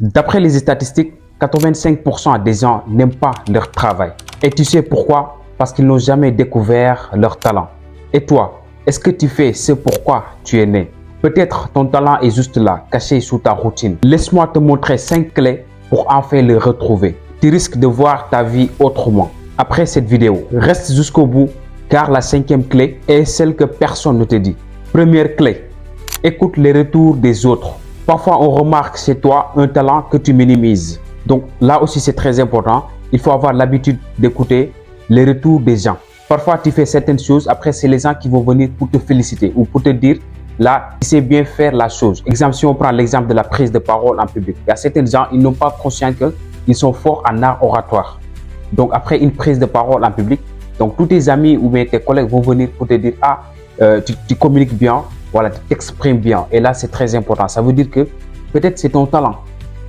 D'après les statistiques, 85% des gens n'aiment pas leur travail. Et tu sais pourquoi? Parce qu'ils n'ont jamais découvert leur talent. Et toi, est-ce que tu fais ce pourquoi tu es né? Peut-être ton talent est juste là, caché sous ta routine. Laisse-moi te montrer 5 clés pour enfin le retrouver. Tu risques de voir ta vie autrement. Après cette vidéo, reste jusqu'au bout car la 5e clé est celle que personne ne te dit. Première clé, écoute les retours des autres. Parfois, on remarque chez toi un talent que tu minimises. Donc là aussi, c'est très important. Il faut avoir l'habitude d'écouter les retours des gens. Parfois, tu fais certaines choses. Après, c'est les gens qui vont venir pour te féliciter ou pour te dire, là, tu sais bien faire la chose. Exemple, si on prend l'exemple de la prise de parole en public. Il y a certains gens, ils n'ont pas conscience qu'ils sont forts en art oratoire. Donc, après une prise de parole en public, donc tous tes amis ou bien tes collègues vont venir pour te dire, tu communiques bien. Voilà, tu t'exprimes bien. Et là, c'est très important. Ça veut dire que peut-être c'est ton talent.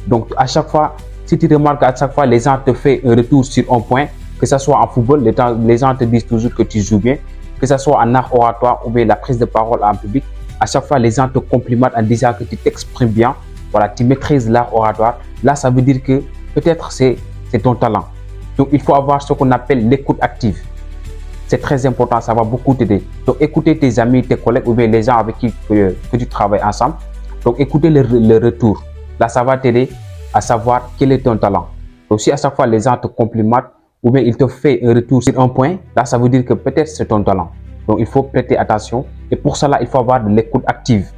Donc, à chaque fois, si tu remarques à chaque fois, les gens te font un retour sur un point, que ce soit en football, les gens te disent toujours que tu joues bien, que ce soit en art oratoire ou bien la prise de parole en public. À chaque fois, les gens te complimentent en disant que tu t'exprimes bien. Voilà, tu maîtrises l'art oratoire. Là, ça veut dire que peut-être c'est ton talent. Donc, il faut avoir ce qu'on appelle l'écoute active. C'est très important, ça va beaucoup t'aider. Donc, écoutez tes amis, tes collègues ou bien les gens avec qui que tu travailles ensemble. Donc, écoutez le retour. Là, ça va t'aider à savoir quel est ton talent. Donc, si à chaque fois les gens te complimentent ou bien ils te font un retour sur un point, là, ça veut dire que peut-être c'est ton talent. Donc, il faut prêter attention. Et pour cela, il faut avoir de l'écoute active.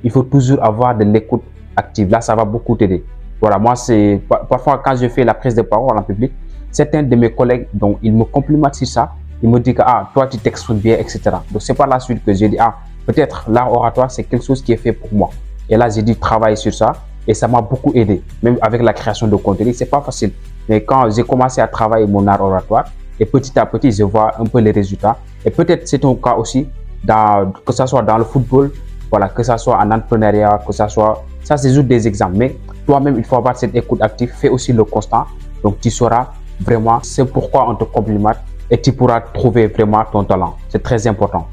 Il faut toujours avoir de l'écoute active. Là, ça va beaucoup t'aider. Voilà, moi, c'est parfois quand je fais la prise de parole en public, certains de mes collègues, donc, ils me complimentent sur ça. Il me dit que toi tu t'exprimes bien, etc. Donc c'est par la suite que j'ai dit peut-être l'art oratoire c'est quelque chose qui est fait pour moi. Et là j'ai dû travailler sur ça et ça m'a beaucoup aidé. Même avec la création de contenu, c'est pas facile. Mais quand j'ai commencé à travailler mon art oratoire et petit à petit je vois un peu les résultats. Et peut-être c'est ton cas aussi, que ce soit dans le football, voilà, que ce soit en entrepreneuriat, que ce soit, ça c'est juste des exemples. Mais toi-même il faut avoir cette écoute active, fais aussi le constant. Donc tu sauras vraiment c'est pourquoi on te complimente. Et tu pourras trouver vraiment ton talent. C'est très important.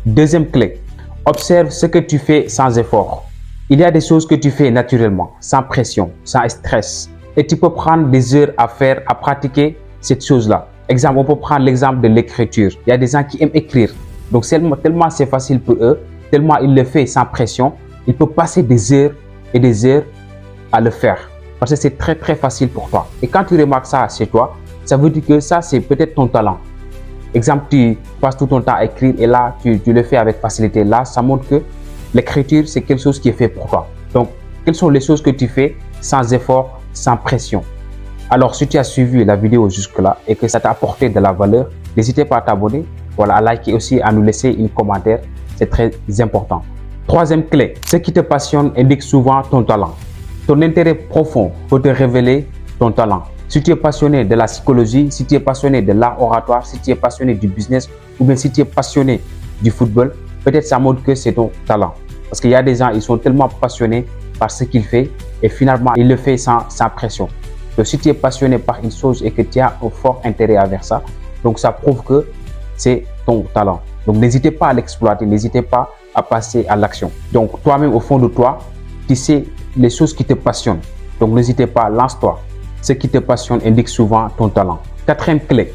Deuxième clé, observe ce que tu fais sans effort. Il y a des choses que tu fais naturellement, sans pression, sans stress. Et tu peux prendre des heures à faire, à pratiquer cette chose-là. Exemple, on peut prendre l'exemple de l'écriture. Il y a des gens qui aiment écrire. Donc, tellement c'est facile pour eux, tellement ils le font sans pression, ils peuvent passer des heures et des heures à le faire. Parce que c'est très, très facile pour toi. Et quand tu remarques ça chez toi, ça veut dire que ça, c'est peut-être ton talent. Exemple, tu passes tout ton temps à écrire et là, tu le fais avec facilité. Là, ça montre que l'écriture, c'est quelque chose qui est fait pour toi. Donc, quelles sont les choses que tu fais sans effort, sans pression? Alors, si tu as suivi la vidéo jusque-là et que ça t'a apporté de la valeur, n'hésitez pas à t'abonner, voilà, à liker aussi, à nous laisser un commentaire. C'est très important. Troisième clé, ce qui te passionne indique souvent ton talent. Ton intérêt profond peut te révéler ton talent. Si tu es passionné de la psychologie, si tu es passionné de l'art oratoire, si tu es passionné du business ou bien si tu es passionné du football, peut-être ça montre que c'est ton talent. Parce qu'il y a des gens, ils sont tellement passionnés par ce qu'ils font et finalement, ils le font sans pression. Donc, si tu es passionné par une chose et que tu as un fort intérêt envers ça, donc ça prouve que c'est ton talent. Donc, n'hésitez pas à l'exploiter, n'hésitez pas à passer à l'action. Donc, toi-même, au fond de toi, tu sais les choses qui te passionnent. Donc, n'hésitez pas, lance-toi. Ce qui te passionne indique souvent ton talent. Quatrième clé,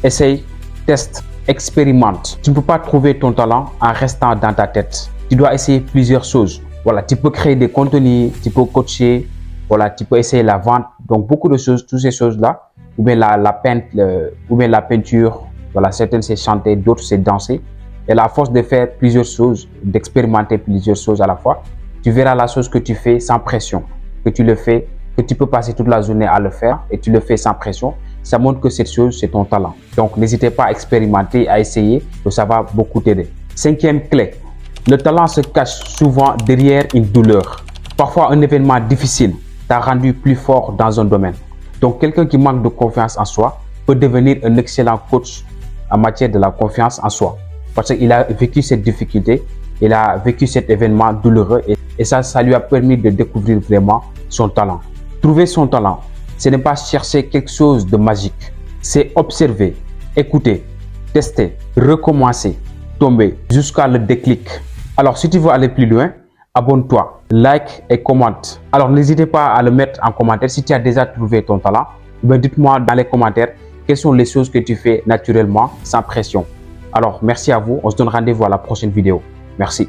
essaye, teste, expérimente. Tu ne peux pas trouver ton talent en restant dans ta tête. Tu dois essayer plusieurs choses. Voilà, tu peux créer des contenus, tu peux coacher, voilà, tu peux essayer la vente. Donc, beaucoup de choses, toutes ces choses-là, ou bien la peinture, voilà, certaines c'est chanter, d'autres c'est danser. Et la force de faire plusieurs choses, d'expérimenter plusieurs choses à la fois, tu verras la chose que tu fais sans pression, que tu le fais, que tu peux passer toute la journée à le faire et tu le fais sans pression, ça montre que cette chose, c'est ton talent. Donc, n'hésitez pas à expérimenter, à essayer, ça va beaucoup t'aider. Cinquième clé, le talent se cache souvent derrière une douleur. Parfois, un événement difficile t'a rendu plus fort dans un domaine. Donc, quelqu'un qui manque de confiance en soi peut devenir un excellent coach en matière de la confiance en soi. Parce qu'il a vécu cette difficulté, il a vécu cet événement douloureux et ça lui a permis de découvrir vraiment son talent. Trouver son talent, ce n'est pas chercher quelque chose de magique. C'est observer, écouter, tester, recommencer, tomber jusqu'à le déclic. Alors, si tu veux aller plus loin, abonne-toi, like et commente. Alors n'hésitez pas à le mettre en commentaire si tu as déjà trouvé ton talent. Dites-moi dans les commentaires quelles sont les choses que tu fais naturellement sans pression. Alors merci à vous, on se donne rendez-vous à la prochaine vidéo. Merci.